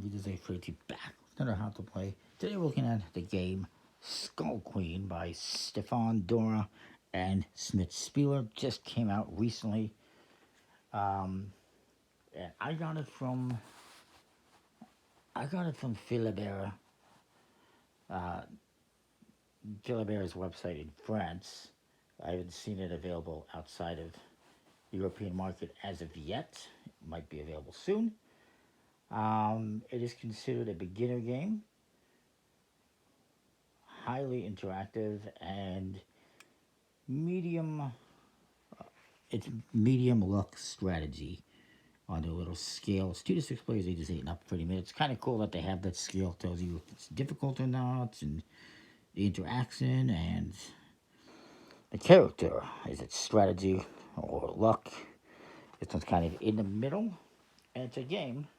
Leaders A30 back. Another how to play. Today we're looking at the game Skull Queen by Stefan Dora and Smith Spieler. Just came out recently. And I got it from Philibert, uh, Philibert's website in France. I haven't seen it available outside of the European market as of yet. It might be available soon. It is considered a beginner game, highly interactive, and medium. It's medium luck strategy on a little scale. It's 2 to 6 players, ages 8 and up, 30 minutes. Kind of cool that they have that scale. Tells you if it's difficult or not, and the interaction and the character. Is it strategy or luck? This one's kind of in the middle, and it's a game.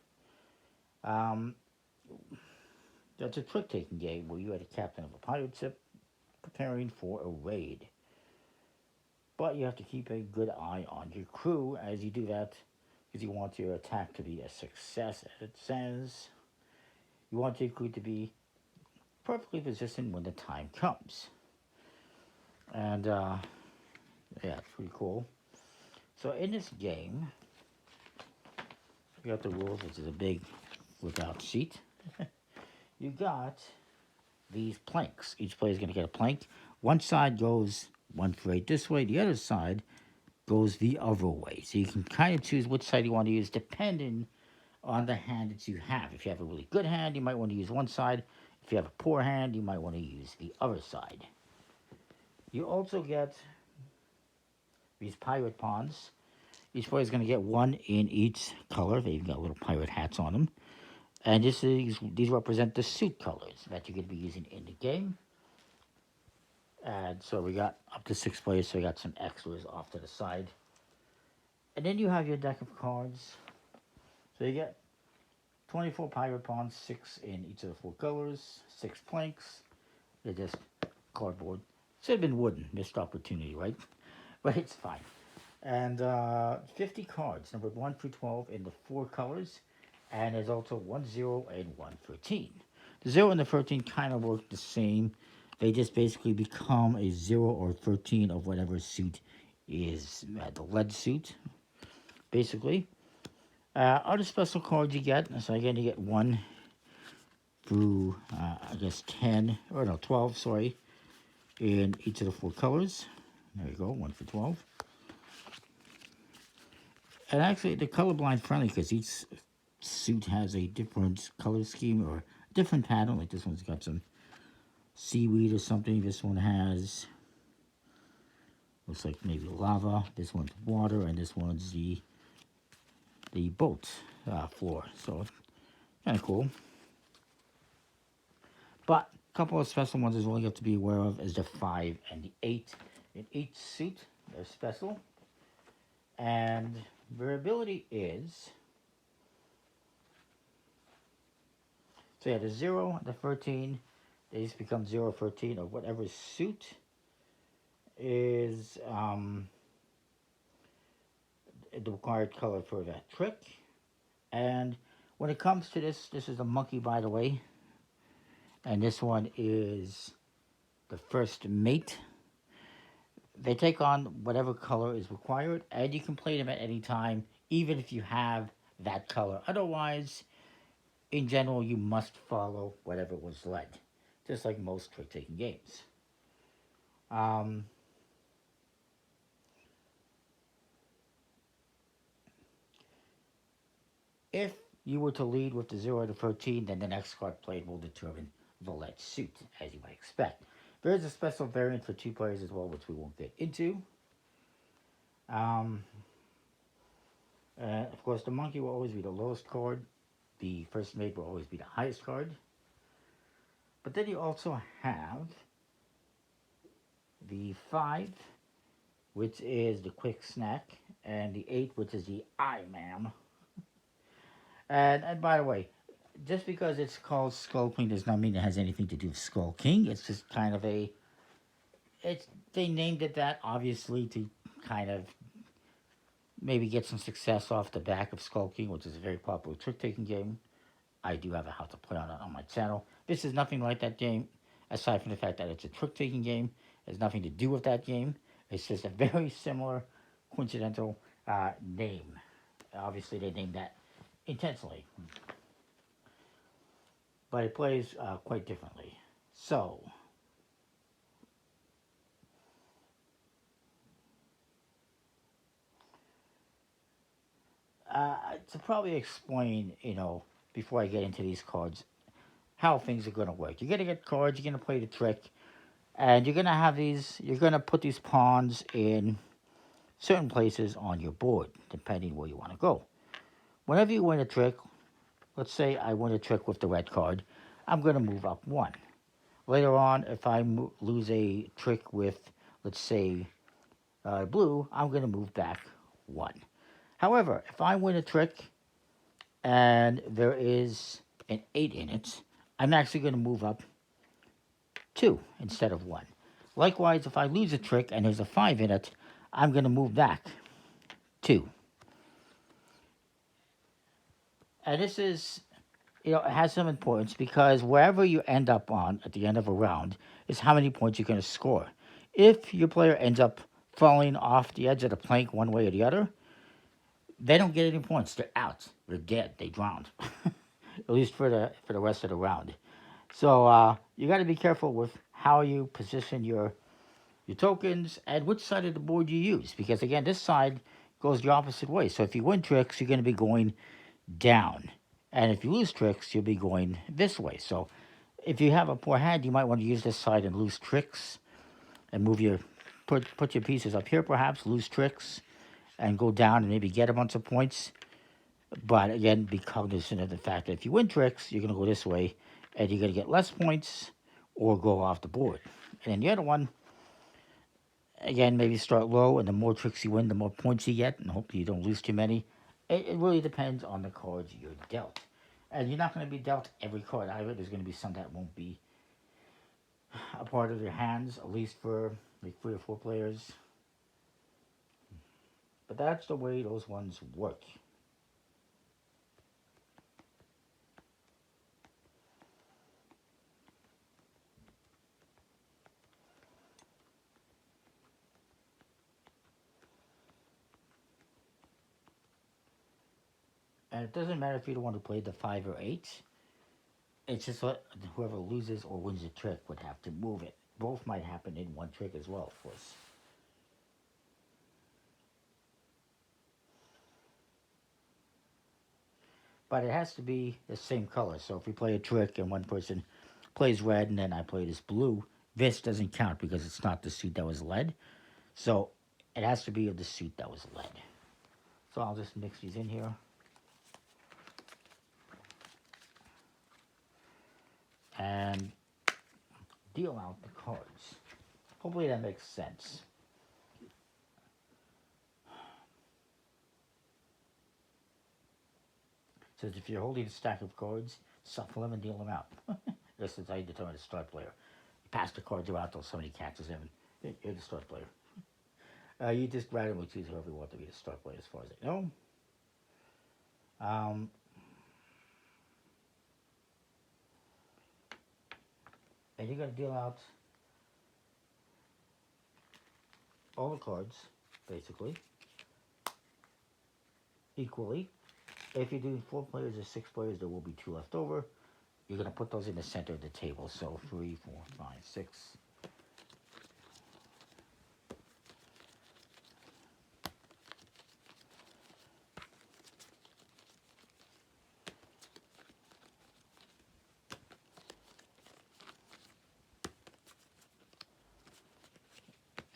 That's a trick-taking game where you are the captain of a pirate ship preparing for a raid. But you have to keep a good eye on your crew as you do that, because you want your attack to be a success, as it says. You want your crew to be perfectly positioned when the time comes. And, yeah, it's pretty cool. So in this game, you got the rules, which is a big flip-out sheet. You got these planks. Each player is going to get a plank. One side goes one freight this way. The other side goes the other way. So you can kind of choose which side you want to use depending on the hand that you have. If you have a really good hand, you might want to use one side. If you have a poor hand, you might want to use the other side. You also get these pirate pawns. Each player is going to get one in each color. They've got little pirate hats on them. And these represent the suit colors that you're going to be using in the game. And so we got up to 6 players, so we got some extras off to the side. And then you have your deck of cards. So you get 24 pirate pawns, 6 in each of the 4 colors, 6 planks. They're just cardboard. Should have been wooden, missed opportunity, right? But it's fine. And 50 cards, numbered 1 through 12 in the 4 colors. And there's also 1 0 and 1 13. The 0 and the 13 kind of work the same. They just basically become a 0 or 13 of whatever suit is the lead suit, basically. Other special cards you get, so again, you get 1 through, 12, sorry, in each of the 4 colors. There you go, 1 for 12. And actually, they're colorblind friendly because each suit has a different color scheme or different pattern. Like this one's got some seaweed or something. This one has, looks like maybe lava. This one's water, and this one's the boat floor. So kind of cool. But a couple of special ones as well you have to be aware of is the 5 and the 8. In each suit, they're special. And their ability is, so yeah, the 0, the 13, they just become 0, 13, or whatever suit is the required color for that trick. And when it comes to this is a monkey, by the way. And this one is the first mate. They take on whatever color is required, and you can play them at any time, even if you have that color. Otherwise, in general, you must follow whatever was led, just like most trick-taking games. If you were to lead with the 0 to 13, then the next card played will determine the led suit, as you might expect. There is a special variant for 2 players as well, which we won't get into. Of course, the monkey will always be the lowest card. The first mate will always be the highest card. But then you also have the 5, which is the quick snack, and the 8, which is the I ma'am. And by the way, just because it's called Skull Queen does not mean it has anything to do with Skull King. It's just kind of they named it that, obviously, to kind of maybe get some success off the back of Skull King, which is a very popular trick-taking game. I do have a How to Play on my channel. This is nothing like that game, aside from the fact that it's a trick-taking game. It has nothing to do with that game. It's just a very similar, coincidental name. Obviously, they named that intentionally, but it plays quite differently. So, to probably explain, before I get into these cards, how things are going to work. You're going to get cards, you're going to play the trick, and you're going to have these, you're going to put these pawns in certain places on your board, depending where you want to go. Whenever you win a trick, let's say I win a trick with the red card, I'm going to move up one. Later on, if I lose a trick with, let's say, blue, I'm going to move back one. However, if I win a trick and there is an 8 in it, I'm actually going to move up 2 instead of 1. Likewise, if I lose a trick and there's a 5 in it, I'm going to move back 2. And this is, it has some importance because wherever you end up on at the end of a round is how many points you're going to score. If your player ends up falling off the edge of the plank one way or the other, they don't get any points. They're out. They're dead. They drowned. At least for the rest of the round. So you got to be careful with how you position your tokens and which side of the board you use, because again, this side goes the opposite way. So if you win tricks, you're going to be going down, and if you lose tricks, you'll be going this way. So if you have a poor hand, you might want to use this side and lose tricks, and move your put your pieces up here, perhaps lose tricks, and go down and maybe get a bunch of points. But again, be cognizant of the fact that if you win tricks, you're going to go this way, and you're going to get less points or go off the board. And then the other one, again, maybe start low, and the more tricks you win, the more points you get, and hopefully you don't lose too many. It really depends on the cards you're dealt. And you're not going to be dealt every card either. There's going to be some that won't be a part of your hands, at least for like 3 or 4 players. But that's the way those ones work. And it doesn't matter if you don't want to play the 5 or 8. It's just whoever loses or wins the trick would have to move it. Both might happen in one trick as well, of course. But it has to be the same color. So if we play a trick and one person plays red and then I play this blue, this doesn't count because it's not the suit that was led. So it has to be of the suit that was led. So I'll just mix these in here. And deal out the cards. Hopefully that makes sense. So if you're holding a stack of cards, shuffle them and deal them out. This is how you determine the start player. You pass the cards around until somebody catches them, and you're the start player. You just randomly choose whoever you want to be the start player as far as I know. And you're going to deal out all the cards, basically, equally. If you do 4 players or 6 players, there will be 2 left over. You're going to put those in the center of the table. So 3, 4, 5, 6.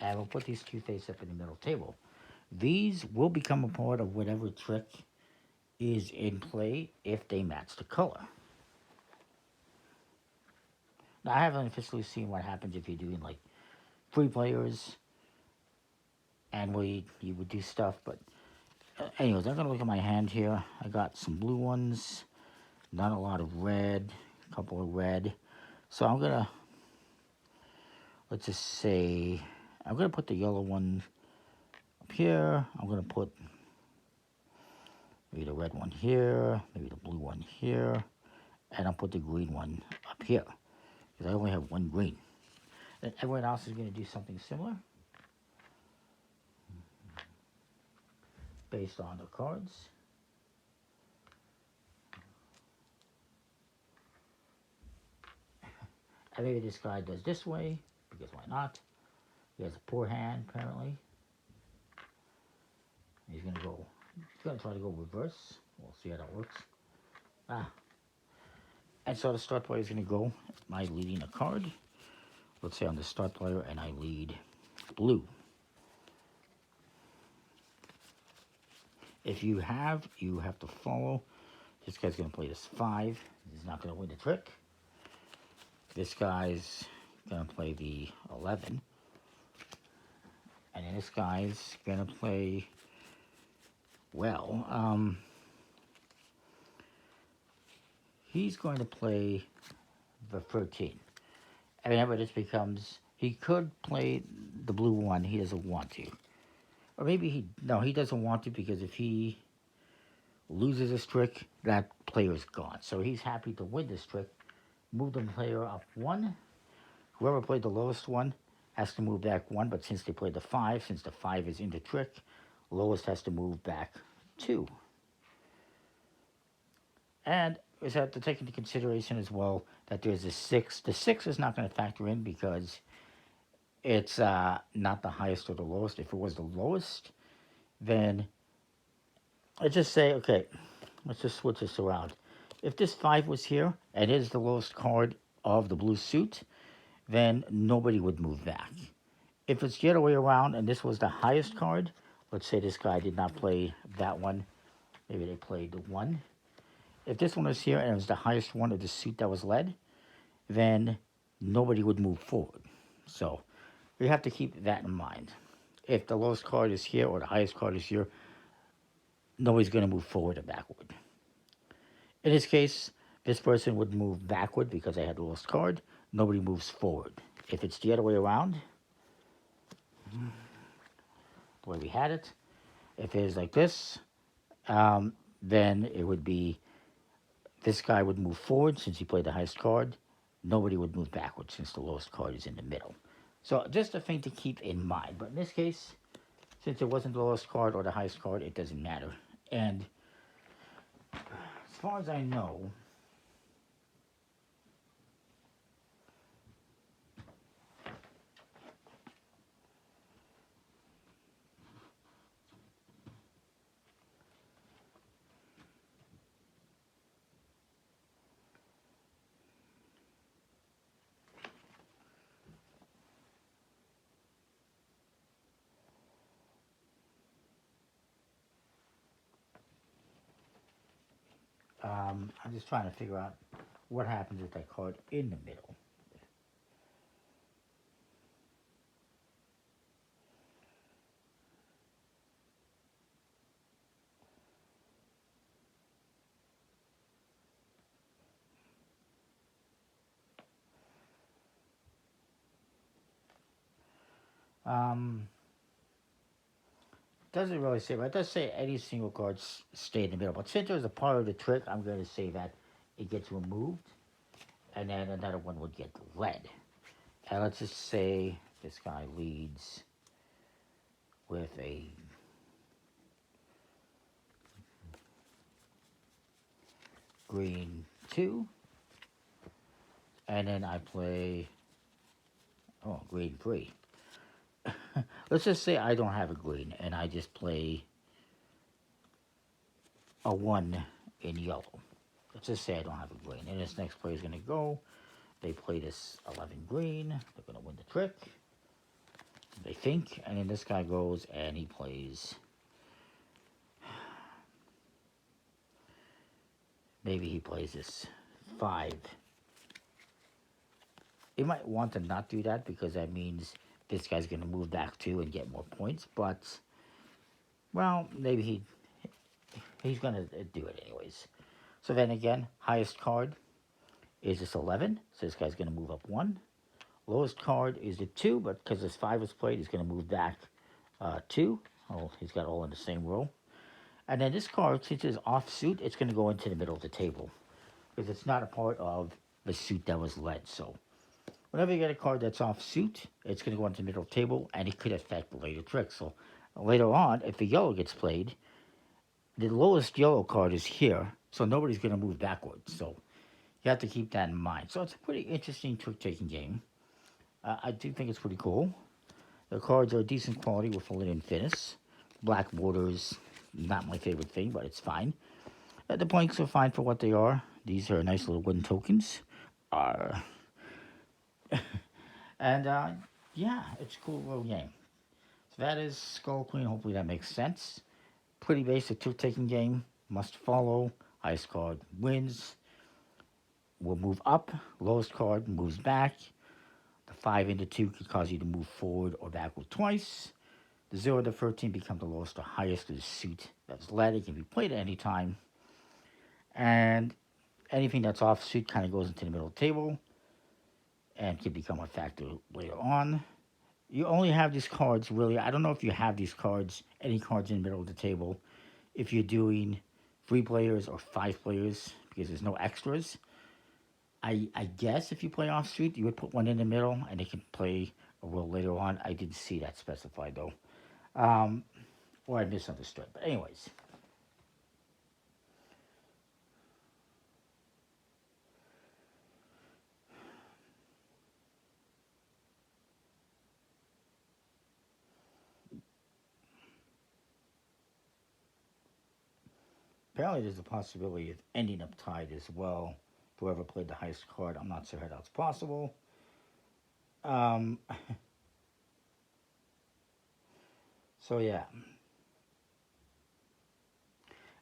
And we'll put these 2 face up in the middle table. These will become a part of whatever trick is in play if they match the color. Now, I haven't officially seen what happens if you're doing like 3 players and you would do stuff, but anyways, I'm going to look at my hand here. I got some blue ones, not a lot of red, a couple of red. So I'm going to, let's just say, I'm going to put the yellow one up here. I'm going to put maybe the red one here, maybe the blue one here. and I'll put the green one up here, because I only have one green. And everyone else is going to do something similar, based on the cards. And maybe this guy does this way, because why not? He has a poor hand, apparently. He's going to try to go reverse. We'll see how that works. And so the start player is going to go, my leading a card. Let's say I'm the start player and I lead blue. If you have to follow. This guy's going to play this 5. He's not going to win the trick. This guy's going to play the 11. And then this guy's going to play, well, he's going to play the 13. And remember, this becomes, he could play the blue 1. He doesn't want to. Or maybe he doesn't want to, because if he loses this trick, that player's gone. So he's happy to win this trick. Move the player up 1. Whoever played the lowest one has to move back 1, but since they played the 5, since the 5 is in the trick, lowest has to move back 2. And we have to take into consideration as well that there's a 6. The 6 is not going to factor in because it's not the highest or the lowest. If it was the lowest, then let's just say, okay, let's just switch this around. If this 5 was here and is the lowest card of the blue suit, then nobody would move back. If it's the other way around and this was the highest card, let's say this guy did not play that one, maybe they played the 1. If this one was here and it was the highest one of the suit that was led, then nobody would move forward. So you have to keep that in mind. If the lowest card is here or the highest card is here, nobody's going to move forward or backward. In this case, this person would move backward because they had the lowest card. Nobody moves forward. If it's the other way around, the way we had it, if it is like this, then it would be this guy would move forward since he played the highest card. Nobody would move backward since the lowest card is in the middle. So just a thing to keep in mind. But in this case, since it wasn't the lowest card or the highest card, it doesn't matter. And as far as I know, I'm just trying to figure out what happens with that card in the middle. Doesn't really say, but it does say any single card stay in the middle. But since there's a part of the trick, I'm going to say that it gets removed, and then another one would get led. And let's just say this guy leads with a green 2, and then I play, green 3. Let's just say I don't have a green, and I just play a 1 in yellow. Let's just say I don't have a green, and this next player is going to go. They play this 11 green. They're going to win the trick, they think. And then this guy goes and he plays, maybe he plays this 5. You might want to not do that because that means this guy's going to move back 2 and get more points. But, well, maybe he's going to do it anyways. So then again, highest card is this 11. So this guy's going to move up 1. Lowest card is the 2, but because this 5 was played, he's going to move back 2. Oh, he's got all in the same row. And then this card, since it's offsuit, it's going to go into the middle of the table. because it's not a part of the suit that was led. So whenever you get a card that's off suit, it's going to go into the middle table, and it could affect the later trick. So later on, if the yellow gets played, the lowest yellow card is here, so nobody's going to move backwards. So you have to keep that in mind. So it's a pretty interesting trick-taking game. I do think it's pretty cool. The cards are decent quality with a linen finish. Black borders, not my favorite thing, but it's fine. The planks are fine for what they are. These are nice little wooden tokens. Uh, and yeah, it's a cool little game. So that is Skull Queen. Hopefully that makes sense. Pretty basic trick-taking game. Must follow. Highest card wins. Will move up. Lowest card moves back. The 5 into 2 could cause you to move forward or backward twice. The 0 to 13 become the lowest or highest of the suit that's led. It can be played at any time. And anything that's off suit kind of goes into the middle of the table and can become a factor later on. You only have these cards, really. I don't know if you have these cards, any cards in the middle of the table, if you're doing 3 players or 5 players, because there's no extras. I guess if you play off suit, you would put one in the middle, and they can play a role later on. I didn't see that specified, though. Or I misunderstood. But anyways. Apparently, there's a possibility of ending up tied as well. Whoever played the highest card, I'm not sure how that's possible. Um, so, yeah.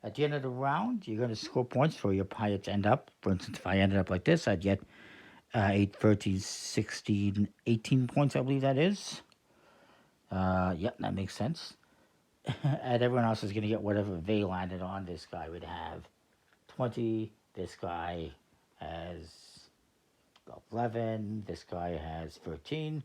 At the end of the round, you're going to score points for your pirates end up. For instance, if I ended up like this, I'd get 8, 13, 16, 18 points, I believe that is. Yep, that makes sense. And everyone else is going to get whatever they landed on. This guy would have 20. This guy has 11. This guy has 13.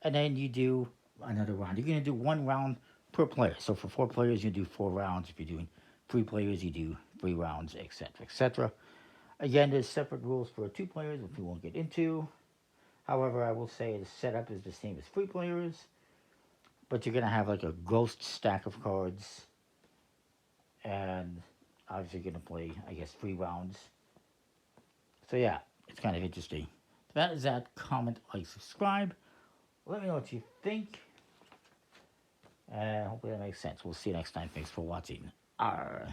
And then you do another round. You're going to do 1 round per player. So for 4 players, you do 4 rounds. If you're doing 3 players, you do 3 rounds, etc., etc. Again, there's separate rules for 2 players, which we won't get into. However, I will say the setup is the same as 3 players, but you're going to have like a ghost stack of cards, and obviously you're going to play, I guess, 3 rounds. So yeah, it's kind of interesting. That is that. Comment, like, subscribe. Let me know what you think. And hopefully that makes sense. We'll see you next time. Thanks for watching. Arr.